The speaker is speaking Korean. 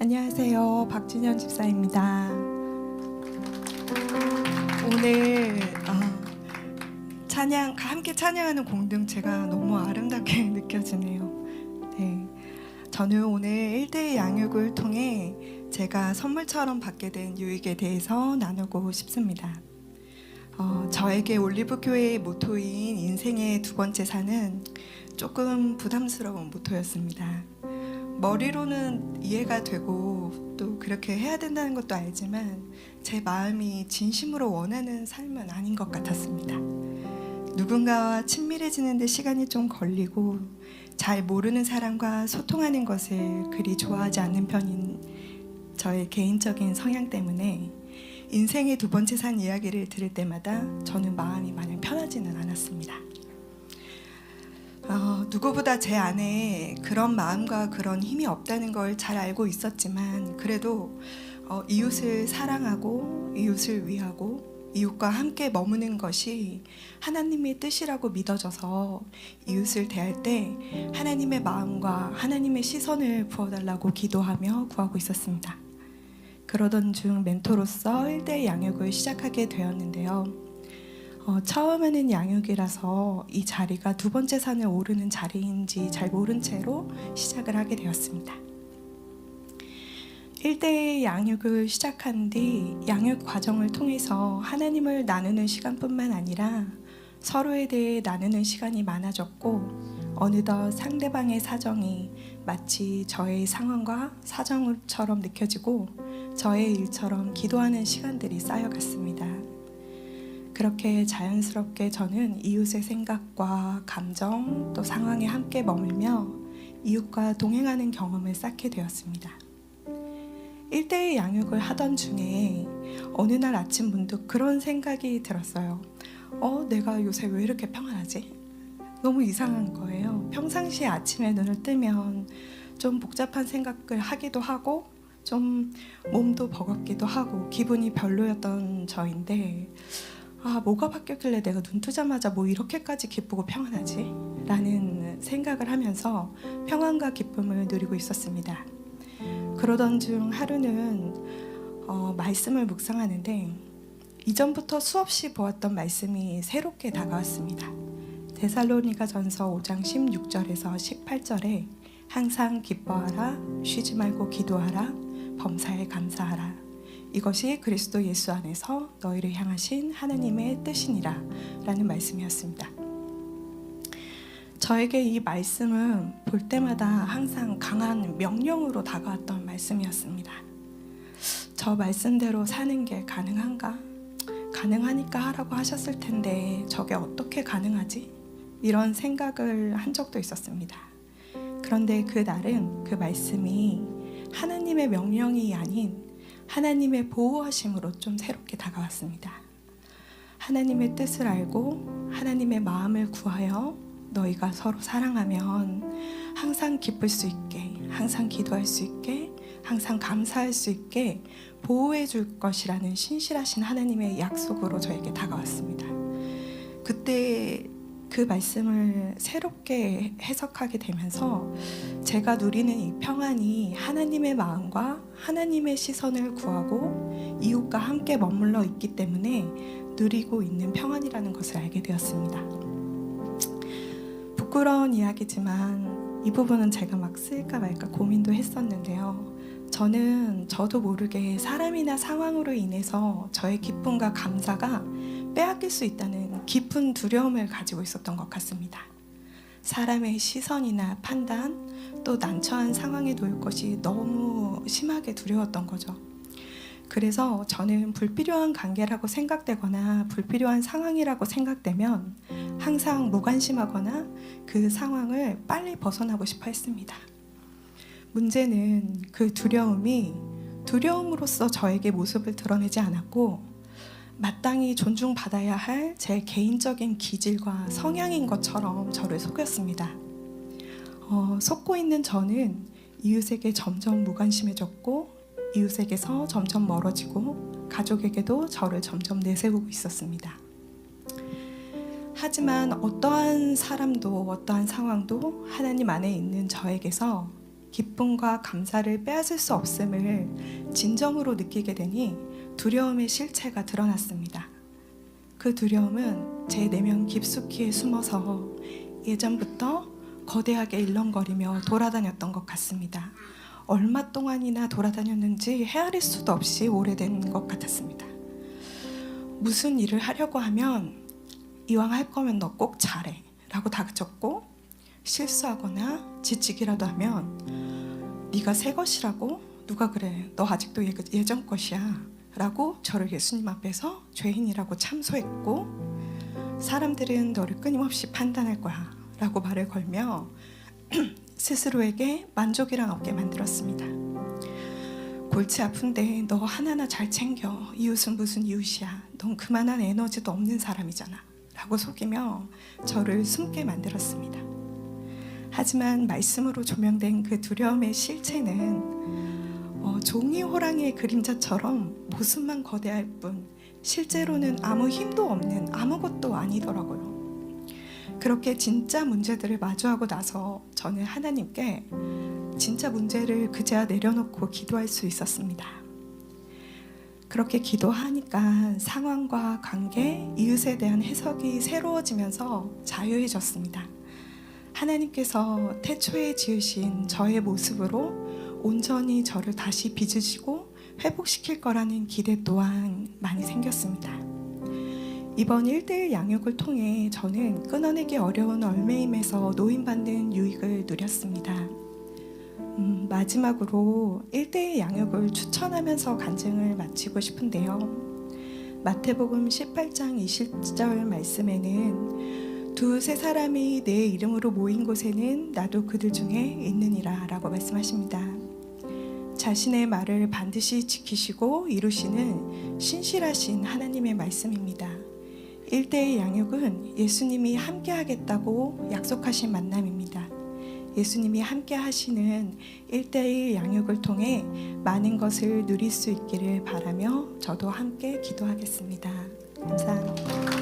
안녕하세요. 박진현 집사입니다. 오늘 함께 찬양하는 공동체가 너무 아름답게 느껴지네요. 네, 저는 오늘 1대1 양육을 통해 제가 선물처럼 받게 된 유익에 대해서 나누고 싶습니다. 저에게 올리브교회의 모토인 인생의 두 번째 산은 조금 부담스러운 모토였습니다. 머리로는 이해가 되고 또 그렇게 해야 된다는 것도 알지만 제 마음이 진심으로 원하는 삶은 아닌 것 같았습니다. 누군가와 친밀해지는 데 시간이 좀 걸리고 잘 모르는 사람과 소통하는 것을 그리 좋아하지 않는 편인 저의 개인적인 성향 때문에 인생의 두 번째 산 이야기를 들을 때마다 저는 마음이 마냥 편하지는 않았습니다. 누구보다 제 안에 그런 마음과 그런 힘이 없다는 걸 잘 알고 있었지만 그래도 이웃을 사랑하고 이웃을 위하고 이웃과 함께 머무는 것이 하나님의 뜻이라고 믿어져서 이웃을 대할 때 하나님의 마음과 하나님의 시선을 부어달라고 기도하며 구하고 있었습니다. 그러던 중 멘토로서 1대1 양육을 시작하게 되었는데요. 처음에는 양육이라서 이 자리가 두 번째 산을 오르는 자리인지 잘 모른 채로 시작을 하게 되었습니다. 1대1 양육을 시작한 뒤 양육 과정을 통해서 하나님을 나누는 시간뿐만 아니라 서로에 대해 나누는 시간이 많아졌고 어느덧 상대방의 사정이 마치 저의 상황과 사정처럼 느껴지고 저의 일처럼 기도하는 시간들이 쌓여갔습니다. 그렇게 자연스럽게 저는 이웃의 생각과 감정 또 상황에 함께 머물며 이웃과 동행하는 경험을 쌓게 되었습니다. 1대1 양육을 하던 중에 어느 날 아침 문득 그런 생각이 들었어요. 내가 요새 왜 이렇게 평안하지? 너무 이상한 거예요. 평상시에 아침에 눈을 뜨면 좀 복잡한 생각을 하기도 하고 좀 몸도 버겁기도 하고 기분이 별로였던 저인데 뭐가 바뀌었길래 내가 눈 뜨자마자 뭐 이렇게까지 기쁘고 평안하지? 라는 생각을 하면서 평안과 기쁨을 누리고 있었습니다. 그러던 중 하루는 말씀을 묵상하는데 이전부터 수없이 보았던 말씀이 새롭게 다가왔습니다. 데살로니가전서 5장 16절에서 18절에 항상 기뻐하라, 쉬지 말고 기도하라, 범사에 감사하라. 이것이 그리스도 예수 안에서 너희를 향하신 하나님의 뜻이니라 라는 말씀이었습니다. 저에게 이 말씀은 볼 때마다 항상 강한 명령으로 다가왔던 말씀이었습니다. 저 말씀대로 사는 게 가능한가? 가능하니까 하라고 하셨을 텐데 저게 어떻게 가능하지? 이런 생각을 한 적도 있었습니다. 그런데 그날은 그 말씀이 하나님의 명령이 아닌 하나님의 보호하심으로 좀 새롭게 다가왔습니다. 하나님의 뜻을 알고 하나님의 마음을 구하여 너희가 서로 사랑하면 항상 기쁠 수 있게, 항상 기도할 수 있게, 항상 감사할 수 있게 보호해 줄 것이라는 신실하신 하나님의 약속으로 저에게 다가왔습니다. 그때 그 말씀을 새롭게 해석하게 되면서 제가 누리는 이 평안이 하나님의 마음과 하나님의 시선을 구하고 이웃과 함께 머물러 있기 때문에 누리고 있는 평안이라는 것을 알게 되었습니다. 부끄러운 이야기지만 이 부분은 제가 막 쓸까 말까 고민도 했었는데요. 저도 모르게 사람이나 상황으로 인해서 저의 기쁨과 감사가 빼앗길 수 있다는 깊은 두려움을 가지고 있었던 것 같습니다. 사람의 시선이나 판단, 또 난처한 상황에 놓일 것이 너무 심하게 두려웠던 거죠. 그래서 저는 불필요한 관계라고 생각되거나 불필요한 상황이라고 생각되면 항상 무관심하거나 그 상황을 빨리 벗어나고 싶어 했습니다. 문제는 그 두려움이 두려움으로써 저에게 모습을 드러내지 않았고 마땅히 존중받아야 할 제 개인적인 기질과 성향인 것처럼 저를 속였습니다. 속고 있는 저는 이웃에게 점점 무관심해졌고 이웃에게서 점점 멀어지고 가족에게도 저를 점점 내세우고 있었습니다. 하지만 어떠한 사람도 어떠한 상황도 하나님 안에 있는 저에게서 기쁨과 감사를 빼앗을 수 없음을 진정으로 느끼게 되니 두려움의 실체가 드러났습니다. 그 두려움은 제 내면 깊숙이 숨어서 예전부터 거대하게 일렁거리며 돌아다녔던 것 같습니다. 얼마 동안이나 돌아다녔는지 헤아릴 수도 없이 오래된 것 같았습니다. 무슨 일을 하려고 하면 이왕 할 거면 너 꼭 잘해 라고 다그쳤고, 실수하거나 지치기라도 하면 네가 새 것이라고? 누가 그래, 너 아직도 예전 것이야 라고 저를 예수님 앞에서 죄인이라고 참소했고, 사람들은 너를 끊임없이 판단할 거야 라고 말을 걸며 스스로에게 만족이란 없게 만들었습니다. 골치 아픈데 너 하나하나 잘 챙겨, 이웃은 무슨 이웃이야, 넌 그만한 에너지도 없는 사람이잖아 라고 속이며 저를 숨게 만들었습니다. 하지만 말씀으로 조명된 그 두려움의 실체는 종이 호랑이의 그림자처럼 모습만 거대할 뿐 실제로는 아무 힘도 없는 아무것도 아니더라고요. 그렇게 진짜 문제들을 마주하고 나서 저는 하나님께 진짜 문제를 그제야 내려놓고 기도할 수 있었습니다. 그렇게 기도하니까 상황과 관계, 이웃에 대한 해석이 새로워지면서 자유해졌습니다. 하나님께서 태초에 지으신 저의 모습으로 온전히 저를 다시 빚으시고 회복시킬 거라는 기대 또한 많이 생겼습니다. 이번 1:1 양육을 통해 저는 끊어내기 어려운 얼매임에서 노인받는 유익을 누렸습니다. 마지막으로 1:1 양육을 추천하면서 간증을 마치고 싶은데요. 마태복음 18장 20절 말씀에는 두세 사람이 내 이름으로 모인 곳에는 나도 그들 중에 있느니라 라고 말씀하십니다. 자신의 말을 반드시 지키시고 이루시는 신실하신 하나님의 말씀입니다. 1:1 양육은 예수님이 함께 하겠다고 약속하신 만남입니다. 예수님이 함께 하시는 1:1 양육을 통해 많은 것을 누릴 수 있기를 바라며 저도 함께 기도하겠습니다. 감사합니다.